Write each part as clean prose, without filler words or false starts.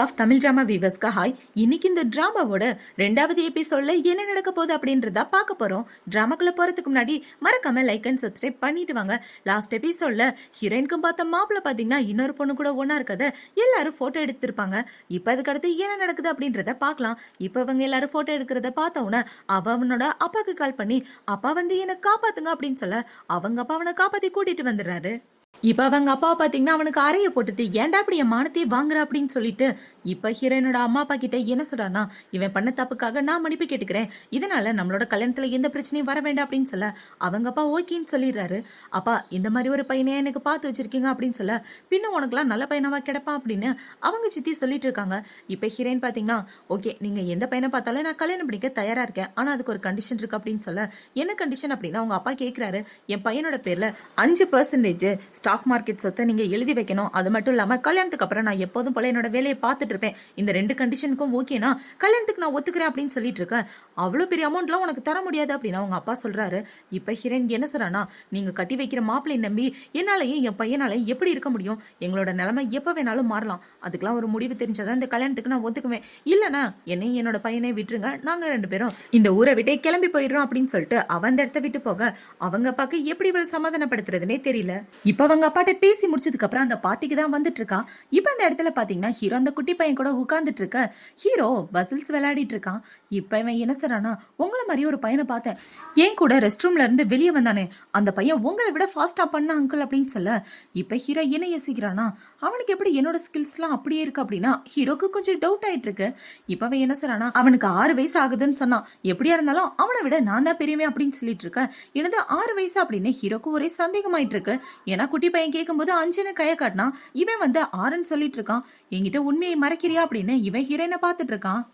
Of Tamil drama வீவர்ஸ்க்கு hi. இன்னைக்கு இந்த டிராமாவோட 2வது எபிசோட்ல என்ன நடக்க போகுது அப்படின்றத பார்க்க போறோம். டிராமாக்குள்ள போறதுக்கு முன்னாடி மறக்காம லைக் அண்ட் சப்ஸ்கிரைப் பண்ணிட்டு வாங்க. லாஸ்ட் எபிசோட்ல ஹீரோயினுக்கும் பார்த்த மாப்பிள்ள பாத்தீங்கன்னா இன்னொரு பொண்ணு கூட ஒன்னா இருக்கத எல்லாரும் போட்டோ எடுத்திருப்பாங்க. இப்ப அதுக்கு அடுத்து என்ன நடக்குது அப்படின்றத பார்க்கலாம். இப்ப அவங்க எல்லாரும் போட்டோ எடுக்கிறத பார்த்த உடனே அவனோட அப்பாக்கு கால் பண்ணி அப்பா வந்து என்ன காப்பாத்துங்க அப்படின்னு சொல்ல அவங்க அப்பா அவனை காப்பாத்தி கூட்டிட்டு வந்துடுறாரு. இப்ப அவங்க அப்பாவை பாத்தீங்கன்னா அவனுக்கு அறைய போட்டுட்டு ஏன்டா அப்படி என் மானத்தையே வாங்குற அப்படின்னு சொல்லிட்டு இப்ப ஹீரோயினோட அம்மா அப்பா கிட்ட என்ன சொல்றானா, இவன் பண்ண தப்புக்காக நான் மன்னிப்பு கேட்டுக்கிறேன், இதனால நம்மளோட கல்யாணத்துல எந்த பிரச்சனையும் வர வேண்டாம் அப்படின்னு சொல்ல அவங்க அப்பா ஓகேன்னு சொல்லிடுறாரு. அப்பா இந்த மாதிரி ஒரு பையனையா எனக்கு பார்த்து வச்சிருக்கீங்க அப்படின்னு சொல்ல பின்ன உனக்குலாம் நல்ல பையனாவா கிடைப்பான் அப்படின்னு அவங்க சித்தி சொல்லிட்டு இருக்காங்க. இப்ப ஹீரோயின் பாத்தீங்கன்னா ஓகே நீங்க எந்த பையனை பார்த்தாலும் நான் கல்யாணம் பண்ணிக்க தயாரா இருக்கேன், ஆனா அதுக்கு ஒரு கண்டிஷன் இருக்கு அப்படின்னு சொல்ல என்ன கண்டிஷன் அப்படின்னா அவங்க அப்பா கேட்கிறாரு, என் பையனோட பேர்ல 5% ஸ்டாக் மார்க்கெட் சொத்தை நீங்க எழுதி வைக்கணும், அது மட்டும் இல்லாம கல்யாணத்துக்கு அப்புறம் நான் எப்போதும் போல என்னோட வேலையை பார்த்துட்டு இருப்பேன், இந்த 2 கண்டிஷனுக்கும் ஓகேனா கல்யாணத்துக்கு நான் ஒத்துக்கிறேன் அப்படின்னு சொல்லிட்டு இருக்கேன். அவ்வளவு பெரிய அமௌண்ட்லாம் உனக்கு தர முடியாது அப்படின்னு அவங்க அப்பா சொல்றாரு. இப்ப ஹீரோயின் என்ன சொல்றானா, நீங்க கட்டி வைக்கிற மாப்பிள்ளை நம்பி என்னாலையும் என் பையனாலையும் எப்படி இருக்க முடியும், எங்களோட நிலைமை எப்ப வேணாலும் மாறலாம், அதுக்கெல்லாம் ஒரு முடிவு தெரிஞ்சாதான் இந்த கல்யாணத்துக்கு நான் ஒத்துக்குவேன், இல்லனா என்னையும் என்னோட பையனை விட்டுருங்க, நாங்க 2 பேரும் இந்த ஊரை விட்டே கிளம்பி போயிடுறோம் அப்படின்னு சொல்லிட்டு அவன் இடத்த விட்டு போக அவங்க அப்பாக்கு எப்படி இவள் சமாதானப்படுத்துறதுனே தெரியல. இப்ப அவங்க அப்பாட்ட பேசி முடிச்சதுக்கு அப்புறம் அந்த பார்ட்டிக்கு தான் வந்துட்டு இருக்கா. இப்ப அந்த இடத்துல பாத்தீங்கன்னா ஹீரோ அந்த குட்டி பையன் கூட உட்கார்ந்துட்டு இருக்க. ஹீரோ பசில்ஸ் விளையாடிட்டு இருக்கான். இப்ப இவன் என்ன சொல்றானா, உங்களை மாதிரி ஒரு பையனை பார்த்தேன், ஏன் கூட ரெஸ்ட் ரூம்ல இருந்து வெளியே வந்தானே அந்த பையன் உங்களை விட ஃபாஸ்டா பண்ண அங்கிள் அப்படின்னு சொல்ல இப்ப ஹீரோ என்ன யோசிக்கிறானா, அவனுக்கு எப்படி என்னோட ஸ்கில்ஸ் எல்லாம் அப்படியே இருக்கு அப்படின்னா ஹீரோக்கு கொஞ்சம் டவுட் ஆயிட்டு இருக்கு. இப்ப அவன் என்ன சொல்றானா, அவனுக்கு 6 வயசு ஆகுதுன்னு சொன்னான், எப்படியா இருந்தாலும் அவனை விட நான் தான் பெரியவன் அப்படின்னு சொல்லிட்டு இருக்க. எனது 6 வயசு அப்படின்னு ஹீரோக்கு ஒரே சந்தேகமாயிட்டு இருக்கு. ஏன்னா குட்டி பையன் கேட்கும்போது 5ன்னு கைய காட்டினா இவன் வந்து 6ன்னு சொல்லிட்டு இருக்கான். என்கிட்ட உண்மையை மறைக்கிறியா அப்படின்னு இவன் ஹீரோயினை பார்த்துட்டு இருக்கான்.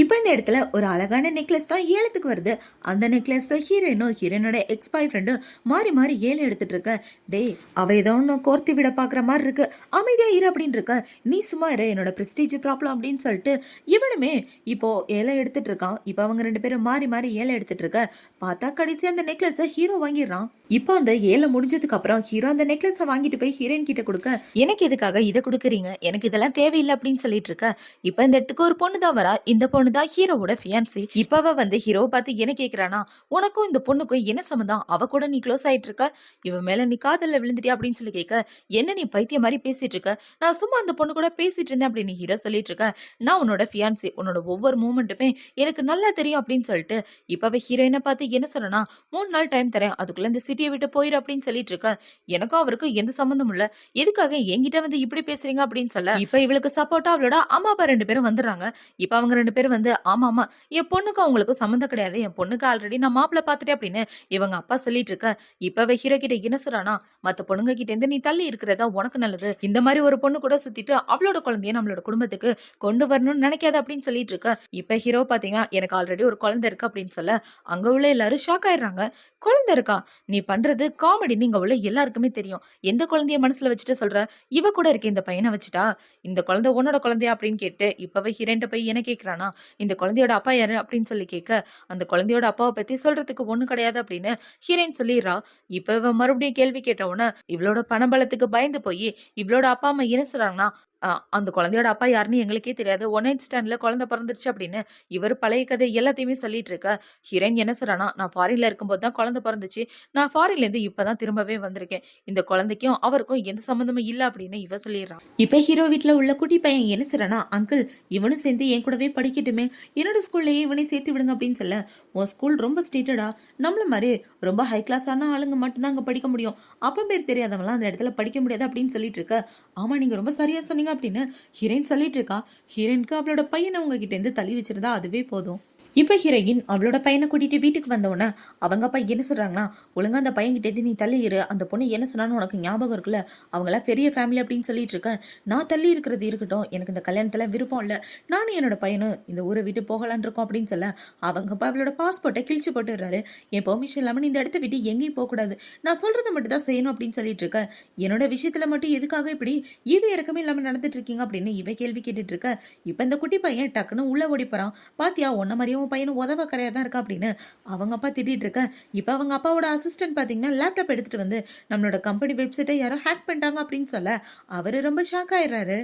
இப்ப இந்த இடத்துல ஒரு அழகான நெக்லஸ் தான் ஏலத்துக்கு வருது. அந்த நெக்லஸ் ஹீரோயினோட எக்ஸ் பாய் ஃப்ரெண்டும் மாறி மாறி ஏல எடுத்துட்டு இருக்க. டே அவ ஏதோ ஒன்னு கோர்த்தி விட பாக்குற மாதிரி இருக்கு, அமைதியா இரு அப்படின்னு இருக்க, நீ சும்மா இரு என்னோட பிரஸ்டீஜ் ப்ராப்ளம் அப்படின்னு சொல்லிட்டு இவனுமே இப்போ ஏல எடுத்துட்டு இருக்கான். இப்ப அவங்க 2 பேரும் மாறி மாறி ஏல எடுத்துட்டு இருக்க. பார்த்தா கடைசி அந்த நெக்லஸ் ஹீரோ வாங்கிடுறான். இப்போ அந்த ஏல முடிஞ்சதுக்கு அப்புறம் ஹீரோ அந்த நெக்லஸ் வாங்கிட்டு போய் ஹீரோயின் கிட்ட கொடுக்க, எனக்கு எதுக்காக இதை கொடுக்குறீங்க, எனக்கு இதெல்லாம் தேவையில்லை அப்படின்னு சொல்லிட்டு இருக்க. இப்ப இந்த இடத்துக்கு ஒரு பொண்ணு தான் வரா. இந்த பொண்ணு தான் ஹீரோவோட ஃபியான்சி. இப்ப அவ வந்து ஹீரோவை பார்த்து என்ன கேக்குறானா, உனக்கும் இந்த பொண்ணுக்கும் என்ன சம்மந்தம், அவ கூட நீ க்ளோஸ் ஆயிட்டு இருக்க, இவன் மேல நீ காதல்ல விழுந்துட்டியா அப்படின்னு சொல்லி கேட்க, என்ன நீ பைத்திய மாதிரி பேசிட்டு இருக்க, நான் சும்மா அந்த பொண்ணு கூட பேசிட்டு இருந்தேன் அப்படின்னு ஹீரோ சொல்லிட்டு இருக்க, நான் உன்னோட ஃபியான்சி, உன்னோட ஒவ்வொரு மூமெண்ட்டுமே எனக்கு நல்லா தெரியும் அப்படின்னு சொல்லிட்டு இப்ப அவ ஹீரோயினை பார்த்து என்ன சொன்னா, 3 நாள் டைம் தரேன், அதுக்குள்ள இந்த சிட்டியை விட்டு போயிரு அப்படின்னு சொல்லிட்டு இருக்க. எனக்கும் அவருக்கும் எந்த சம்பந்தமும் இல்ல, எதுக்காக என்கிட்ட வந்து இப்படி பேசுறீங்க அப்படின்னு சொல்ல இப்ப இவளுக்கு சப்போர்ட்டா அவளோட அம்மா அப்பா 2 பேரும் வந்துடுறாங்க. இப்ப அவங்க 2 பேரும் வந்து, ஆமா ஆமா என் பொண்ணுக்கு அவங்களுக்கு சம்மந்தம் கிடையாது, என் பொண்ணுக்கு ஆல்ரெடி நான் மாப்பிள்ள பாத்துட்டேன் அப்படின்னு இவங்க அப்பா சொல்லிட்டு இருக்க. இப்ப ஹீரோ கிட்ட என்ன சொல்றானா, மத்த பொண்ணுங்க கிட்ட இருந்து நீ தள்ளி இருக்கிறதா உனக்கு நல்லது, இந்த மாதிரி ஒரு பொண்ணு கூட சுத்திட்டு அவளோட குழந்தைய நம்மளோட குடும்பத்துக்கு கொண்டு வரணும்னு நினைக்காத அப்படின்னு சொல்லிட்டு இருக்க. இப்ப ஹீரோ பாத்தீங்கன்னா எனக்கு ஆல்ரெடி ஒரு குழந்தை இருக்கு அப்படின்னு சொல்ல அங்க உள்ள எல்லாரும் ஷாக் ஆயிடுறாங்க. குழந்தை இருக்கா, நீ பண்றது காமெடி, நீங்க உள்ள எல்லாருக்குமே தெரியும், எந்த குழந்தைய மனசுல வச்சுட்டு சொல்ற, இவ கூட இருக்க இந்த பையனை வச்சுட்டா இந்த குழந்தை உன்னோட குழந்தையா அப்படின்னு கேட்டு இப்பவே ஹீரோயின் போய் என்ன கேக்குறானா, இந்த குழந்தையோட அப்பா யாரு அப்படின்னு சொல்லி கேட்க, அந்த குழந்தையோட அப்பாவை பத்தி சொல்றதுக்கு ஒண்ணு கிடையாது அப்படின்னு ஹீரோயின் சொல்லிடுறா. இப்ப இவ மறுபடியும் கேள்வி கேட்டவன இவளோட பணபலத்துக்கு பயந்து போய் இவளோட அப்பா அம்மா என்ன சொல்றாங்கன்னா, அந்த குழந்தையோட அப்பா யாருன்னு எங்களுக்கே தெரியாது, 1 night ஸ்டாண்ட்ல குழந்தை பிறந்துருச்சு அப்படின்னு இவர் பழைய கதை எல்லாத்தையுமே சொல்லிட்டு இருக்க. ஹீரோயின் என்ன சொல்றானா, நான் ஃபாரின்ல இருக்கும்போது தான் குழந்தை பிறந்துச்சு, நான் ஃபாரின்ல இருந்து இப்பதான் திரும்பவே வந்திருக்கேன், இந்த குழந்தைக்கும் அவருக்கும் எந்த சம்மந்தமும் இல்ல அப்படின்னு இவ சொல்லிடுறான். இப்ப ஹீரோ வீட்டுல உள்ள குட்டி பையன் என்ன சொல்றானா, அங்கிள் இவனும் சேர்ந்து என் கூடவே படிக்கட்டுமே, என்னோட ஸ்கூல்லயே இவனை சேர்த்து விடுங்க அப்படின்னு சொல்ல, உன் ஸ்கூல் ரொம்ப ஸ்டேட்டடா, நம்மள மாதிரி ரொம்ப ஹை கிளாஸான ஆளுங்க மட்டும்தான் அங்க படிக்க முடியும், அப்ப பேர் தெரியாதவங்களாம் அந்த இடத்துல படிக்க முடியாது அப்படின்னு சொல்லிட்டு இருக்க. ஆமா நீங்க ரொம்ப சரியா சொன்னீங்க அப்படின்னு ஹீரோயின் சொல்லிட்டு இருக்கா. ஹீரோயினுக்கு அவளோட பையனை அவங்க கிட்ட இருந்து தள்ளி வச்சிருந்தா அதுவே போதும். இப்ப ஹீரோயின் அவளோட பையனை கூட்டிட்டு வீட்டுக்கு வந்தோடனே அவங்க அப்பா என்ன சொல்றாங்கன்னா, ஒழுங்கா அந்த பையன் கிட்ட நீ தள்ளி இரு, அந்த பொண்ணு என்ன சொன்னான்னு உனக்கு ஞாபகம் இருக்குல்ல, அவங்களா பெரிய ஃபேமிலி அப்படின்னு சொல்லிட்டு இருக்க, நான் தள்ளி இருக்கிறது இருக்கட்டும், எனக்கு இந்த கல்யாணத்துல விருப்பம் இல்ல, நானும் என்னோட பையனும் இந்த ஊரை விட்டு போகலான் இருக்கோம் அப்படின்னு சொல்ல அவங்க அப்பா அவளோட பாஸ்போர்ட்டை கிழிச்சு போட்டுறாரு. என் பெர்மிஷன் இல்லாம நீ இந்த இடத்த விட்டு எங்கேயும் போக கூடாது, நான் சொல்றதை மட்டும் தான் செய்யணும் அப்படின்னு சொல்லிட்டு இருக்க. என்னோட விஷயத்துல மட்டும் எதுக்காக இப்படி இது இறக்கமே இல்லாம நடந்துட்டு இருக்கீங்க அப்படின்னு இவ கேள்வி கேட்டுட்டு இருக்க. இப்ப இந்த குட்டி பையன் டக்குன்னு உள்ள ஓடி போறான். பாத்தியா உன்ன மாதிரியும் உன் பையனும் உதவ கரையா தான் இருக்கா அப்படின்னு அவங்க அப்பா திட்டிட்டு இருக்க. இப்ப அவங்க அப்பாவோட அசிஸ்டன்ட் பாத்தீங்கன்னா லேப்டாப் எடுத்துட்டு வந்து நம்மளோட கம்பெனி வெப்சைட்டை யாரோ ஹேக் பண்ணிட்டாங்க அப்படின்னு சொல்ல அவரு ரொம்ப ஷாக் ஆயிடுறாரு.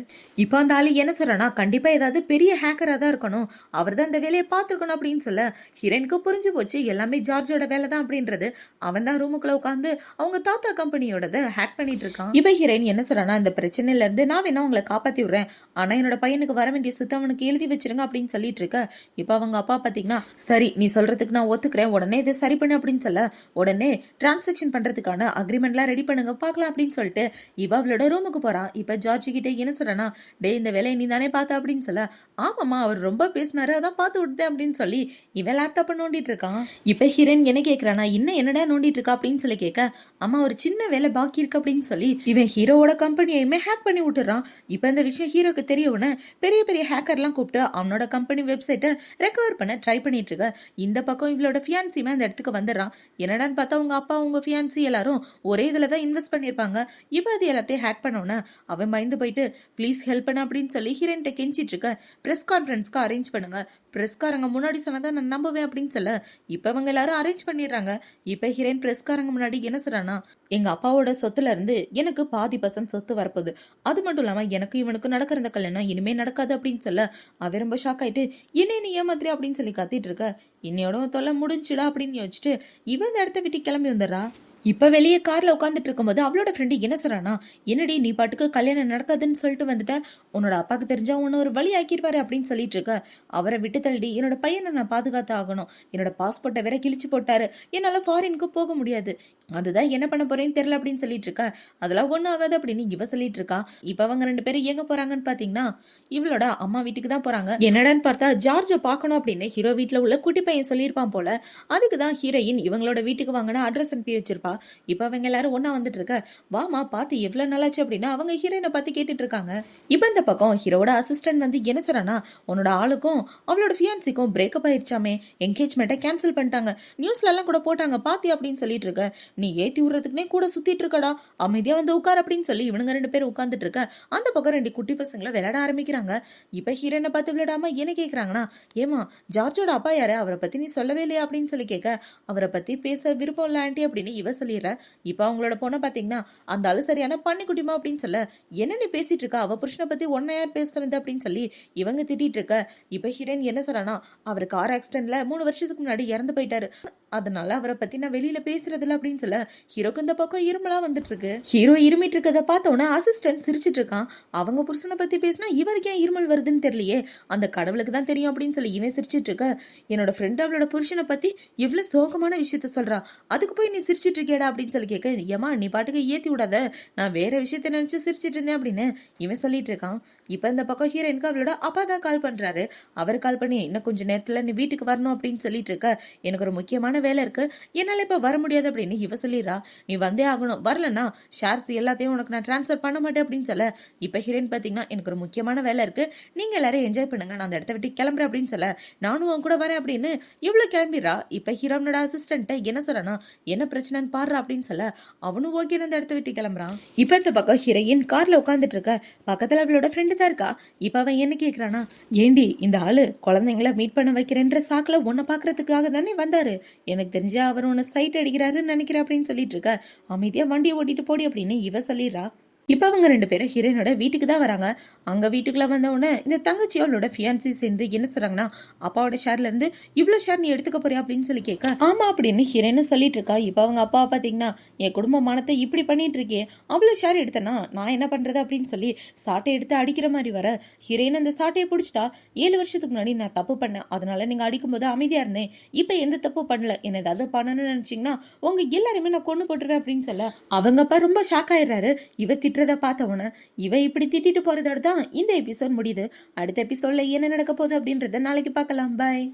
இப்ப அந்த ஆளு என்ன சொல்றானா, கண்டிப்பா ஏதாவது பெரிய ஹேக்கரா தான் இருக்கணும், அவர் தான் இந்த வேலையை பார்த்துருக்கணும் அப்படின்னு சொல்ல ஹீரோயினுக்கு புரிஞ்சு போச்சு எல்லாமே ஜார்ஜோட வேலை தான் அப்படின்றது. அவன் தான் ரூமுக்குள்ள உட்காந்து அவங்க தாத்தா கம்பெனியோட ஹேக் பண்ணிட்டு இருக்கான். இப்ப ஹீரோயின் என்ன சொல்றானா, இந்த பிரச்சனையில இருந்து நான் வேணா உங்களை காப்பாத்தி விடுறேன், ஆனா என்னோட பையனுக்கு வர வேண்டிய சொத்து அவனுக்கு எழுதி வச்சிருங்க அப்படின்னு சொல்லிட்டு இருக்க. இப்ப அவங்க அப்பா பாத்தீங்கன்னா, சரி நீ சொல்றதுக்கு நான் ஒத்துக்கிறேன், உடனே இதை சரி பண்ணு அப்படின்னு சொல்ல உடனே டிரான்சாக்சன் பண்றதுக்கான அக்ரிமெண்ட்லாம் ரெடி பண்ணுங்க பார்க்கலாம் அப்படின்னு சொல்லிட்டு இவ அவளோட ரூமுக்கு போறான். இப்ப ஜார்ஜ் கிட்ட என்ன சொல்றானா, டே இந்த வேலையை நீ தானே பார்த்த அப்படின்னு சொல்ல, ஆமாமா அவர் ரொம்ப பேசினாரு அதான் பார்த்து விட்டேன் அப்படின்னு சொல்லி இவன் லேப்டாப்பை நோண்டிட்டு இருக்கான். இப்ப ஹீரோயின் என்ன கேட்கறானா, இன்னும் என்னடா நோண்டிட்டு இருக்கா அப்படின்னு சொல்லி கேட்க, அம்மா ஒரு சின்ன வேலை பாக்கி இருக்கு அப்படின்னு சொல்லி இவன் ஹீரோவோட கம்பெனியுமே ஹேக் பண்ணி விட்டுறான். இப்ப இந்த விஷயம் ஹீரோக்கு தெரியவுன பெரிய பெரிய ஹேக்கர்லாம் கூப்பிட்டு அவனோட கம்பெனி வெப்சைட்டை ரெக்கவர் பண்ண ட்ரை பண்ணிட்டு இருக்க. இந்த பக்கம் இவளோட ஃபியான்சியுமே அந்த இடத்துக்கு வந்துடுறான். என்னடான்னு பார்த்தா உங்க அப்பா உங்க ஃபியான்சி எல்லாரும் ஒரே இதுல தான் இன்வெஸ்ட் பண்ணிருப்பாங்க. இப்ப அது எல்லாத்தையும் ஹேக் பண்ணோன்னா அவன் பயந்து போயிட்டு ப்ளீஸ் ஹெல்ப் பண்ண அப்படின்னு சொல்லி ஹீரோயின்ட்ட கெஞ்சிட்டு இருக்க. ப்ரெஸ் கான்ஃபரன்ஸ்க்கு அரேஞ்ச் பண்ணுங்க, ப்ரெஸ்காரங்க முன்னாடி சொன்னதான் நான் நம்புவேன் அப்படின்னு சொல்ல இப்ப அவங்க எல்லாரும் அரேஞ்ச் பண்ணிடுறாங்க. இப்ப ஹீரோயின் ப்ரெஸ்காரங்க முன்னாடி என்ன சொல்றானா, எங்க அப்பாவோட சொத்துல இருந்து எனக்கு பாதி % சொத்து வரப்போகுது, அது மட்டும் இல்லாம எனக்கு இவனுக்கு நடக்கிற இந்த கல்யாணம் இனிமே நடக்காது அப்படின்னு சொல்ல அவ ரொம்ப ஷாக் ஆயிட்டு, என்ன நீ ஏமாத்திரி அப்படின்னு சொல்லி கத்திட்டு இருக்க. இன்னையோட தொல்லை முடிஞ்சுடா அப்படின்னு யோசிச்சுட்டு இவன் இந்த இடத்த விட்டு கிளம்பி வந்துடுறா. இப்ப வெளியே கார்ல உட்காந்துட்டு இருக்கும்போது அவளோட ஃப்ரெண்டு என்ன சொல்றானா, என்னடி நீ பாட்டுக்கு கல்யாணம் நடக்காதுன்னு சொல்லிட்டு வந்துட்ட, உன்னோட அப்பாக்கு தெரிஞ்சா உன்ன ஒரு வழி ஆக்கிடுவாரு அப்படின்னு சொல்லிட்டு இருக்க. அவரை விட்டு தள்ளி என்னோட பையனை நான் பாதுகாத்து ஆகணும், என்னோட பாஸ்போர்ட்டை வேற கிழிச்சு போட்டாரு, என்னால ஃபாரினுக்கு போக முடியாது, அதுதான் என்ன பண்ண போறேன்னு தெரியல அப்படின்னு சொல்லிட்டு இருக்கா. அதெல்லாம் ஒண்ணும் ஆகாது அப்படின்னு இவ சொல்லிட்டு இருக்கா. இப்ப அவங்க 2 பேரும் எங்க போறாங்கன்னு பாத்தீங்கன்னா இவளோட அம்மா வீட்டுக்கு தான் போறாங்க. என்னடான்னு பார்த்தா ஜார்ஜ பாக்கணும் அப்படின்னு ஹீரோ வீட்டுல உள்ள குட்டி பையன் சொல்லியிருப்பான் போல. அதுக்குதான் ஹீரோயின் இவங்களோட வீட்டுக்கு வாங்கின அட்ரஸ் அனுப்பி வச்சிருப்பா. இப்ப அவங்க எல்லாரும் ஒன்னா வந்துட்டு இருக்க. வாமா பார்த்து எவ்வளவு நல்லாச்சு அப்படின்னா அவங்க ஹீரோயினை பார்த்து கேட்டுட்டு இருக்காங்க. இப்ப இந்த பக்கம் ஹீரோட அசிஸ்டன்ட் வந்து என்ன சொல்றானா, உன்னோட ஆளுக்கும் அவளோட ஃபியான்சிக்கும் பிரேக்கப் ஆயிருச்சாமே, என்கேஜ்மெண்ட்டை கேன்சல் பண்ணிட்டாங்க, நியூஸ்ல எல்லாம் கூட போட்டாங்க பாத்தி அப்படின்னு சொல்லிட்டு இருக்க. நீ ஏத்தி விடுறதுக்குனே கூட சுத்திட்டு இருக்கடா, அமைதியா வந்து உட்கார் அப்படின்னு சொல்லி இவனுங்க 2 பேரும் உட்கார்ந்துட்டு இருக்க. அந்த பக்கம் 2 குட்டி பசங்களை விளையாட ஆரம்பிக்கிறாங்க. இப்ப ஹீரோயினை பார்த்து விளையாடாம என்ன கேக்குறாங்கன்னா, ஏமா ஜார்ஜோட அப்பா யாரு, அவரை பத்தி நீ சொல்லவே இல்லையா அப்படின்னு சொல்லி கேட்க, அவரை பத்தி பேச விருப்பம் இல்ல ஆண்டி அப்படின்னு இவ சொல்லிடுற. இப்ப அவங்களோட பொண்ணை பாத்தீங்கன்னா அந்த ஆளு சரியான பண்ணி குட்டிமா அப்படின்னு சொல்ல, என்ன நீ பேசிட்டு இருக்கா, அவ புருஷனை பத்தி ஒன்ன யார் பேசுறது அப்படின்னு சொல்லி இவங்க திட்டிட்டு இருக்க. இப்ப ஹீரோயின் என்ன சொல்றானா, அவர் கார் ஆக்சிடென்ட்ல 3 வருஷத்துக்கு முன்னாடி இறந்து போயிட்டாரு, அதனால அவரை பத்தி நான் வெளியில பேசுறது இல்ல அப்படின்னு சொல்ல ஹீரோக்கு இந்த பக்கம் இருமலா வந்துட்டு இருக்கு. ஹீரோ இருமிட்டு இருக்கத பார்த்தோன்னா அசிஸ்டன்ட் சிரிச்சிட்டு இருக்கான். அவங்க புருஷனை பத்தி பேசினா இவருக்கு ஏன் இருமல் வருதுன்னு தெரியலையே, அந்த கடவுளுக்கு தான் தெரியும் அப்படின்னு சொல்லி இவன் சிரிச்சிட்டு இருக்க. என்னோட ஃப்ரெண்ட் அவளோட புருஷனை பத்தி எவ்வளவு சோகமான விஷயத்த சொல்றா, அதுக்கு போய் நீ சிரிச்சிட்டு இருக்கேடா அப்படின்னு சொல்லி கேட்க, ஏமா நீ பாட்டுக்கு ஏத்தி விடாத, நான் வேற விஷயத்த நினைச்சு சிரிச்சிட்டு இருந்தேன் அப்படின்னு இவன் சொல்லிட்டு இருக்கான். இப்ப இந்த பக்கம் ஹீரோயினுக்கு அவளோட அப்பா தான் கால் பண்றாரு. அவர் கால் பண்ணி இன்னும் கொஞ்ச நேரத்துல நீ வீட்டுக்கு வரணும் அப்படின்னு சொல்லிட்டு இருக்க, எனக்கு ஒரு முக்கியமான வேலை இருக்கு, என்னால இப்ப வர முடியாது அப்படின்னு இவ சொல்லிடுறா. நீ வந்தே ஆகணும், வரலன்னா ஷேர்ஸ் எல்லாத்தையும் உனக்கு நான் டிரான்ஸ்ஃபர் பண்ண மாட்டேன் அப்படின்னு சொல்ல இப்ப ஹீரோயின் பாத்தீங்கன்னா எனக்கு ஒரு முக்கியமான வேலை இருக்கு, நீங்க எல்லாரும் என்ஜாய் பண்ணுங்க, நான் அந்த இடத்த விட்டு கிளம்புறேன் அப்படின்னு சொல்ல நானும் உன் கூட வரேன் அப்படின்னு இவ்வளவு கிளம்பிடுறா. இப்ப ஹீரோனோட அசிஸ்டன்ட் என்ன சொல்றானா, என்ன பிரச்சனைன்னு பாரு அப்படின்னு சொல்ல அவனும் ஓகே அந்த இடத்த விட்டு கிளம்புறான். இப்ப இந்த பக்கம் ஹீரோயின் கார்ல உட்காந்துட்டு இருக்க, பக்கத்துல அவளோட ஃப்ரெண்டு தான் இருக்கா. இப்ப அவன் என்ன கேக்குறானா, ஏண்டி இந்த ஆளு குழந்தைங்களை மீட் பண்ண வைக்கிறேன்ற சாக்குல உன்னை பாக்குறதுக்காக தானே வந்தாரு, எனக்கு தெரிஞ்ச அவர் உன்னை சைட் அடிக்கிறாருன்னு நினைக்கிறேன் அப்படின்னு சொல்லிட்டு இருக்க. அமைதியா வண்டியை ஓட்டிட்டு போடி அப்படின்னு இவ சொல்லிடுறா. இப்ப அவங்க 2 பேரும் ஹீரோயினோட வீட்டுக்கு தான் வராங்க. அங்க வீட்டுக்குள்ள வந்த உடனே இந்த தங்கச்சி அவளோட ஃபியான்சி சேர்ந்து என்ன சொல்றாங்கன்னா, அப்பாவோட ஷேர்ல இருந்து இவ்வளவு ஷேர் நீ எடுத்துக்க போறியா அப்படின்னு சொல்லி கேட்க, ஆமா அப்படின்னு ஹீரோயினும் சொல்லிட்டு இருக்கா. இப்ப அவங்க அப்பா பாத்தீங்கன்னா, என் குடும்ப மானத்தை இப்படி பண்ணிட்டு இருக்கே, அவ்வளவு ஷேர் எடுத்தனா நான் என்ன பண்றது அப்படின்னு சொல்லி சாட்டை எடுத்து அடிக்கிற மாதிரி வர, ஹீரோயின் அந்த சாட்டையை பிடிச்சிட்டா, 7 வருஷத்துக்கு முன்னாடி நான் தப்பு பண்ணேன், அதனால நீங்க அடிக்கும் போது அமைதியா இருந்தேன், இப்ப எந்த தப்பு பண்ணல, என்ன ஏதாவது பண்ணணும்னு நினைச்சீங்கன்னா உங்க எல்லாருமே நான் கொண்டு போட்டுருவேன் அப்படின்னு சொல்ல அவங்க அப்பா ரொம்ப ஷாக் ஆயிடுறாரு. இவ திட்டுறத பார்த்தவன இவ இப்படி திட்டிட்டு போறதோட தான் இந்த எபிசோட் முடியுது. அடுத்த எபிசோட்ல என்ன நடக்க போகுது அப்படின்றத நாளைக்கு பார்க்கலாம். பாய்.